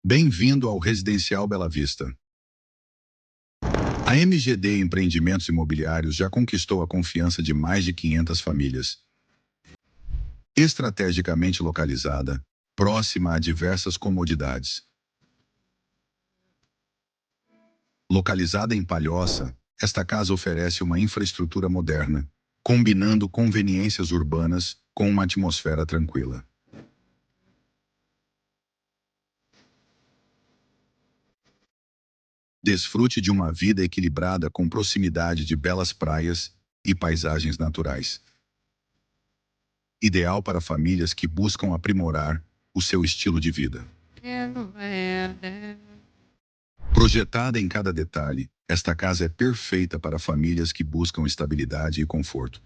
Bem-vindo ao Residencial Bela Vista. A MGD Empreendimentos Imobiliários já conquistou a confiança de mais de 500 famílias. Estrategicamente localizada, próxima a diversas comodidades. Localizada em Palhoça, esta casa oferece uma infraestrutura moderna, combinando conveniências urbanas com uma atmosfera tranquila. Desfrute de uma vida equilibrada com proximidade de belas praias e paisagens naturais. Ideal para famílias que buscam aprimorar o seu estilo de vida. Projetada em cada detalhe, esta casa é perfeita para famílias que buscam estabilidade e conforto.